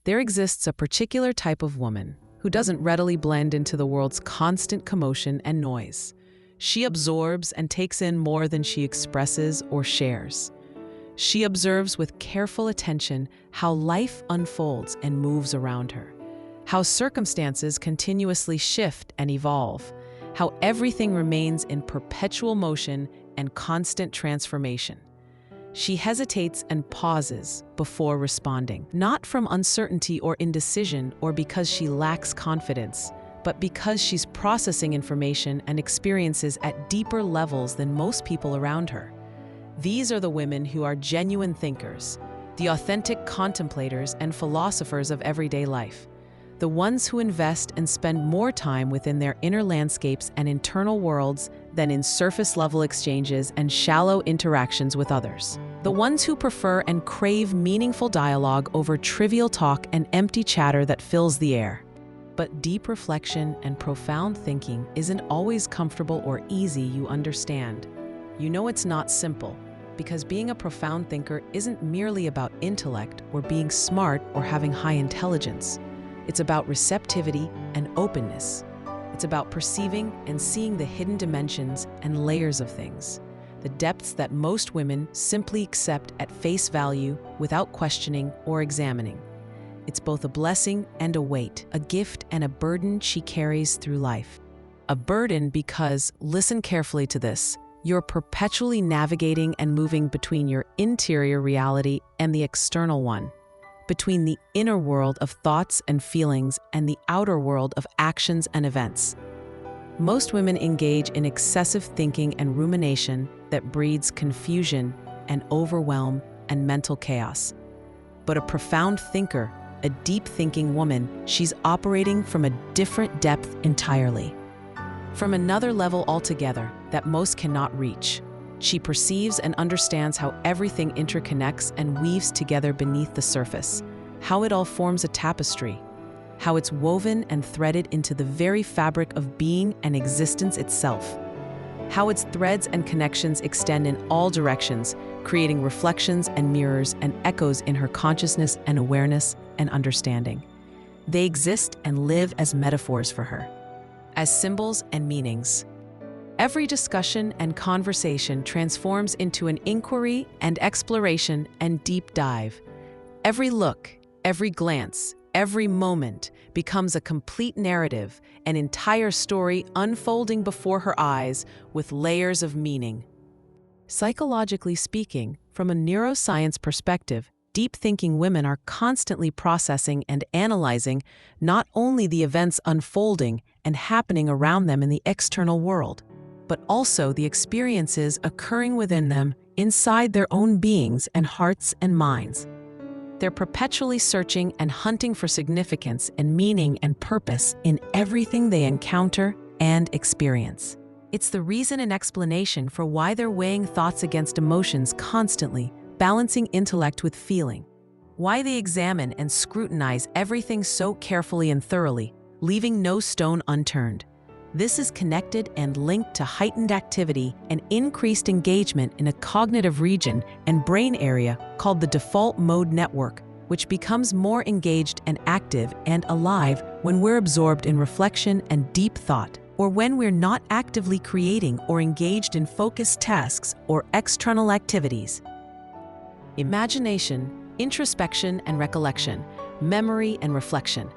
There exists a particular type of woman who doesn't readily blend into the world's constant commotion and noise. She absorbs and takes in more than she expresses or shares. She observes with careful attention how life unfolds and moves around her, how circumstances continuously shift and evolve, how everything remains in perpetual motion and constant transformation. She hesitates and pauses before responding, not from uncertainty or indecision or because she lacks confidence, but because she's processing information and experiences at deeper levels than most people around her. These are the women who are genuine thinkers, the authentic contemplators and philosophers of everyday life, the ones who invest and spend more time within their inner landscapes and internal worlds than in surface-level exchanges and shallow interactions with others. The ones who prefer and crave meaningful dialogue over trivial talk and empty chatter that fills the air. But deep reflection and profound thinking isn't always comfortable or easy, you understand. You know it's not simple, because being a profound thinker isn't merely about intellect or being smart or having high intelligence. It's about receptivity and openness. It's about perceiving and seeing the hidden dimensions and layers of things, the depths that most women simply accept at face value without questioning or examining. It's both a blessing and a weight, a gift and a burden she carries through life. A burden because, listen carefully to this, you're perpetually navigating and moving between your interior reality and the external one, between the inner world of thoughts and feelings and the outer world of actions and events. Most women engage in excessive thinking and rumination that breeds confusion and overwhelm and mental chaos. But a profound thinker, a deep-thinking woman, she's operating from a different depth entirely, from another level altogether that most cannot reach. She perceives and understands how everything interconnects and weaves together beneath the surface, how it all forms a tapestry, how it's woven and threaded into the very fabric of being and existence itself, how its threads and connections extend in all directions, creating reflections and mirrors and echoes in her consciousness and awareness and understanding. They exist and live as metaphors for her, as symbols and meanings. Every discussion and conversation transforms into an inquiry and exploration and deep dive. Every look, every glance, every moment becomes a complete narrative, an entire story unfolding before her eyes with layers of meaning. Psychologically speaking, from a neuroscience perspective, deep-thinking women are constantly processing and analyzing not only the events unfolding and happening around them in the external world, but also the experiences occurring within them inside their own beings and hearts and minds. They're perpetually searching and hunting for significance and meaning and purpose in everything they encounter and experience. It's the reason and explanation for why they're weighing thoughts against emotions constantly, balancing intellect with feeling. Why they examine and scrutinize everything so carefully and thoroughly, leaving no stone unturned. This is connected and linked to heightened activity and increased engagement in a cognitive region and brain area called the default mode network, which becomes more engaged and active and alive when we're absorbed in reflection and deep thought, or when we're not actively creating or engaged in focused tasks or external activities. Imagination, introspection and recollection, memory and reflection.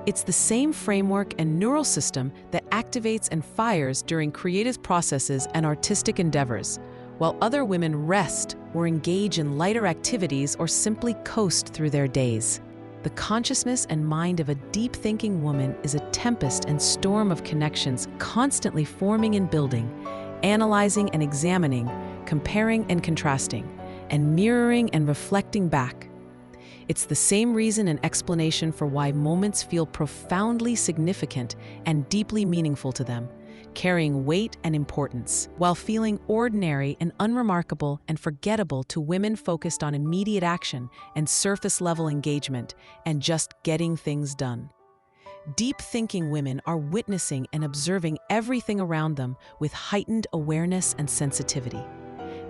It's the same framework and neural system that activates and fires during creative processes and artistic endeavors, while other women rest or engage in lighter activities or simply coast through their days. The consciousness and mind of a deep-thinking woman is a tempest and storm of connections constantly forming and building, analyzing and examining, comparing and contrasting, and mirroring and reflecting back. It's the same reason and explanation for why moments feel profoundly significant and deeply meaningful to them, carrying weight and importance, while feeling ordinary and unremarkable and forgettable to women focused on immediate action and surface-level engagement and just getting things done. Deep-thinking women are witnessing and observing everything around them with heightened awareness and sensitivity.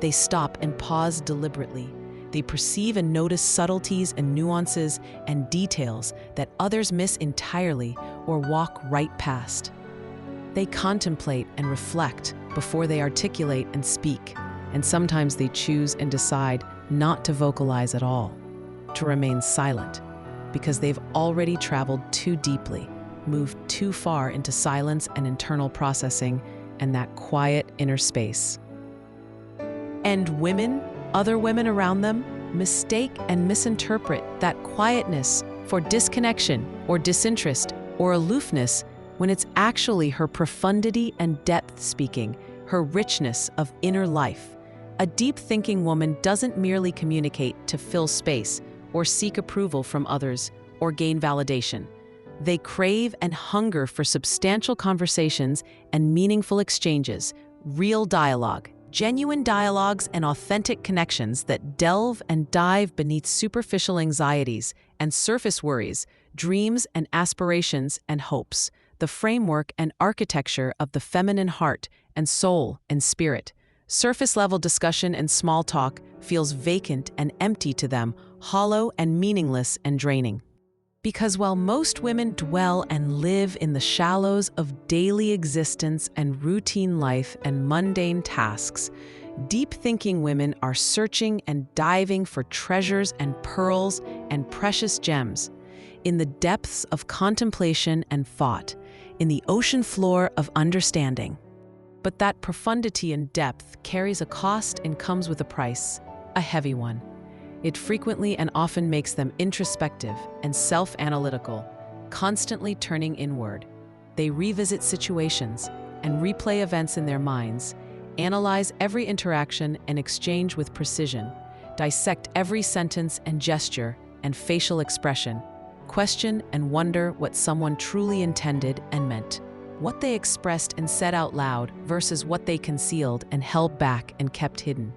They stop and pause deliberately. They perceive and notice subtleties and nuances and details that others miss entirely or walk right past. They contemplate and reflect before they articulate and speak, and sometimes they choose and decide not to vocalize at all, to remain silent, because they've already traveled too deeply, moved too far into silence and internal processing and that quiet inner space. And women, other women around them, mistake and misinterpret that quietness for disconnection or disinterest or aloofness when it's actually her profundity and depth speaking, her richness of inner life. A deep-thinking woman doesn't merely communicate to fill space or seek approval from others or gain validation. They crave and hunger for substantial conversations and meaningful exchanges, real dialogue, genuine dialogues and authentic connections that delve and dive beneath superficial anxieties and surface worries, dreams and aspirations and hopes, the framework and architecture of the feminine heart and soul and spirit. Surface-level discussion and small talk feels vacant and empty to them, hollow and meaningless and draining. Because while most women dwell and live in the shallows of daily existence and routine life and mundane tasks, deep-thinking women are searching and diving for treasures and pearls and precious gems in the depths of contemplation and thought, in the ocean floor of understanding. But that profundity and depth carries a cost and comes with a price, a heavy one. It frequently and often makes them introspective and self-analytical, constantly turning inward. They revisit situations and replay events in their minds, analyze every interaction and exchange with precision, dissect every sentence and gesture and facial expression, question and wonder what someone truly intended and meant, what they expressed and said out loud versus what they concealed and held back and kept hidden.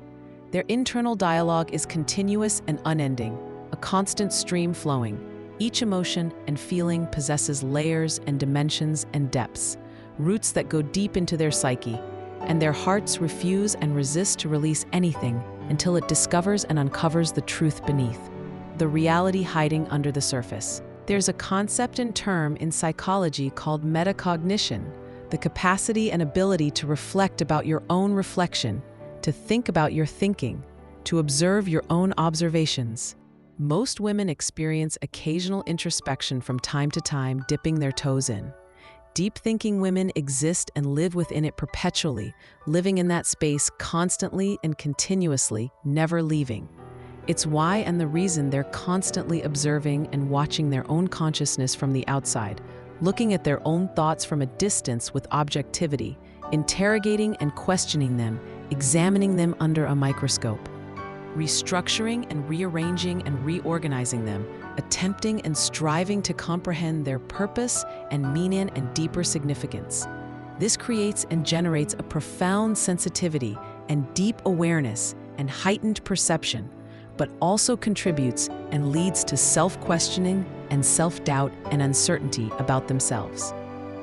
Their internal dialogue is continuous and unending, a constant stream flowing. Each emotion and feeling possesses layers and dimensions and depths, roots that go deep into their psyche, and their hearts refuse and resist to release anything until it discovers and uncovers the truth beneath, the reality hiding under the surface. There's a concept and term in psychology called meta-cognition, the capacity and ability to reflect about your own reflection, to think about your thinking, to observe your own observations. Most women experience occasional introspection from time to time, dipping their toes in. Deep-thinking women exist and live within it perpetually, living in that space constantly and continuously, never leaving. It's why and the reason they're constantly observing and watching their own consciousness from the outside, looking at their own thoughts from a distance with objectivity, interrogating and questioning them, examining them under a microscope, restructuring and rearranging and reorganizing them, attempting and striving to comprehend their purpose and meaning and deeper significance. This creates and generates a profound sensitivity and deep awareness and heightened perception, but also contributes and leads to self-questioning and self-doubt and uncertainty about themselves.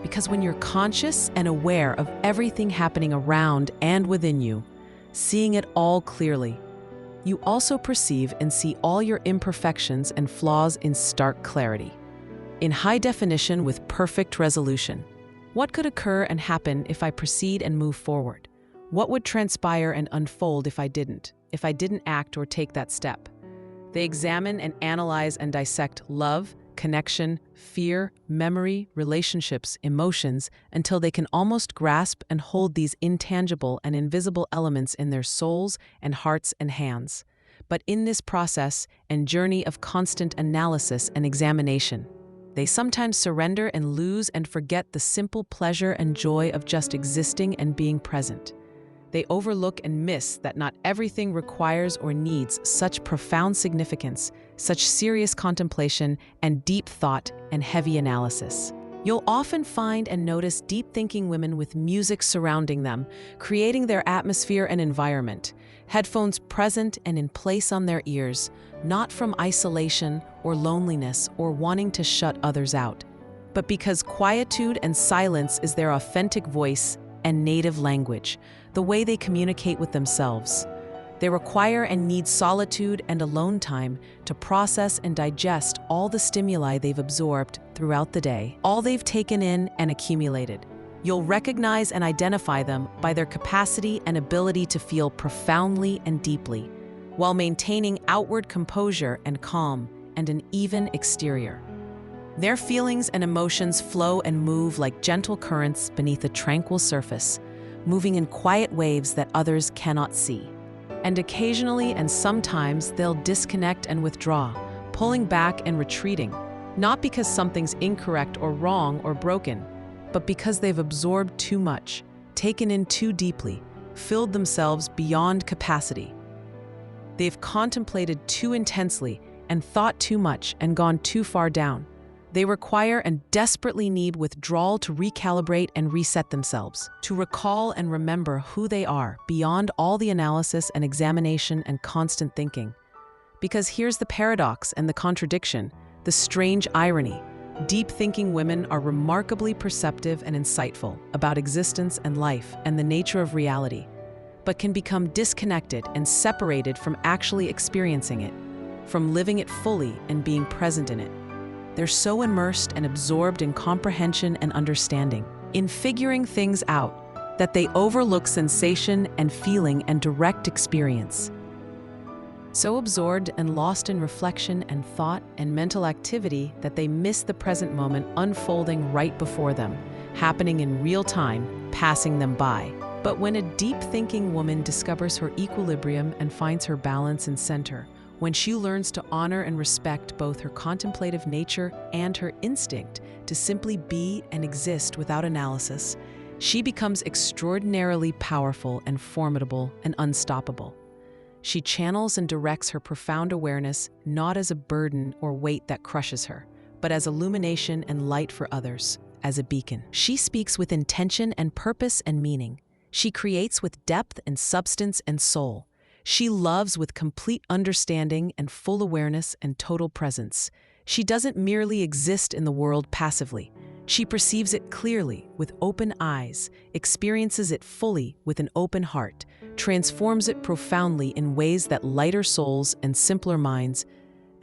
Because when you're conscious and aware of everything happening around and within you, seeing it all clearly, you also perceive and see all your imperfections and flaws in stark clarity, in high definition with perfect resolution. What could occur and happen if I proceed and move forward? What would transpire and unfold if I didn't act or take that step? They examine and analyze and dissect love, connection, fear, memory, relationships, emotions, until they can almost grasp and hold these intangible and invisible elements in their souls and hearts and hands. But in this process and journey of constant analysis and examination, they sometimes surrender and lose and forget the simple pleasure and joy of just existing and being present. They overlook and miss that not everything requires or needs such profound significance, such serious contemplation and deep thought and heavy analysis. You'll often find and notice deep-thinking women with music surrounding them, creating their atmosphere and environment, headphones present and in place on their ears, not from isolation or loneliness or wanting to shut others out, but because quietude and silence is their authentic voice and native language, the way they communicate with themselves. They require and need solitude and alone time to process and digest all the stimuli they've absorbed throughout the day, all they've taken in and accumulated. You'll recognize and identify them by their capacity and ability to feel profoundly and deeply, while maintaining outward composure and calm and an even exterior. Their feelings and emotions flow and move like gentle currents beneath a tranquil surface, moving in quiet waves that others cannot see. And occasionally and sometimes they'll disconnect and withdraw, pulling back and retreating, not because something's incorrect or wrong or broken, but because they've absorbed too much, taken in too deeply, filled themselves beyond capacity. They've contemplated too intensely and thought too much and gone too far down. They require and desperately need withdrawal to recalibrate and reset themselves, to recall and remember who they are beyond all the analysis and examination and constant thinking. Because here's the paradox and the contradiction, the strange irony. Deep-thinking women are remarkably perceptive and insightful about existence and life and the nature of reality, but can become disconnected and separated from actually experiencing it, from living it fully and being present in it. They're so immersed and absorbed in comprehension and understanding, in figuring things out, that they overlook sensation and feeling and direct experience. So absorbed and lost in reflection and thought and mental activity that they miss the present moment unfolding right before them, happening in real time, passing them by. But when a deep-thinking woman discovers her equilibrium and finds her balance and center, when she learns to honor and respect both her contemplative nature and her instinct to simply be and exist without analysis, she becomes extraordinarily powerful and formidable and unstoppable. She channels and directs her profound awareness not as a burden or weight that crushes her, but as illumination and light for others, as a beacon. She speaks with intention and purpose and meaning. She creates with depth and substance and soul. She loves with complete understanding and full awareness and total presence. She doesn't merely exist in the world passively. She perceives it clearly with open eyes, experiences it fully with an open heart, transforms it profoundly in ways that lighter souls and simpler minds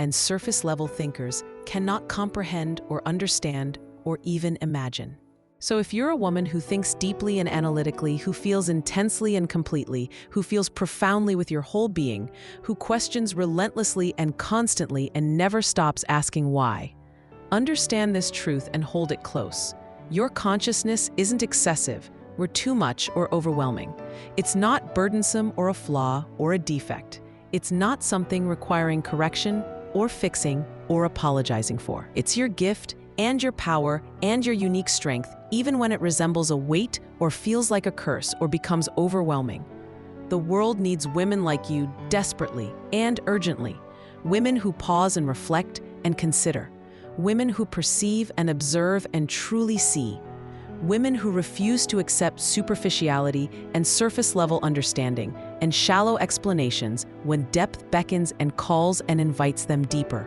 and surface-level thinkers cannot comprehend or understand or even imagine. So if you're a woman who thinks deeply and analytically, who feels intensely and completely, who feels profoundly with your whole being, who questions relentlessly and constantly and never stops asking why, understand this truth and hold it close. Your consciousness isn't excessive, or too much or overwhelming. It's not burdensome or a flaw or a defect. It's not something requiring correction or fixing or apologizing for. It's your gift and your power and your unique strength, even when it resembles a weight or feels like a curse or becomes overwhelming. The world needs women like you desperately and urgently, women who pause and reflect and consider, women who perceive and observe and truly see, women who refuse to accept superficiality and surface-level understanding and shallow explanations when depth beckons and calls and invites them deeper.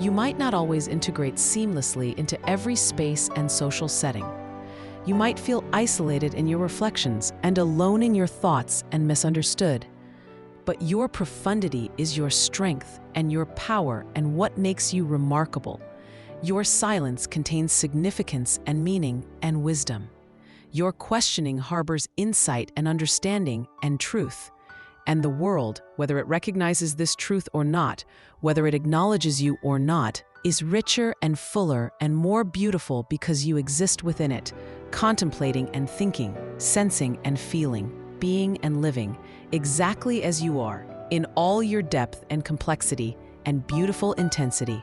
You might not always integrate seamlessly into every space and social setting. You might feel isolated in your reflections and alone in your thoughts and misunderstood. But your profundity is your strength and your power and what makes you remarkable. Your silence contains significance and meaning and wisdom. Your questioning harbors insight and understanding and truth. And the world, whether it recognizes this truth or not, whether it acknowledges you or not, is richer and fuller and more beautiful because you exist within it, contemplating and thinking, sensing and feeling, being and living, exactly as you are, in all your depth and complexity and beautiful intensity.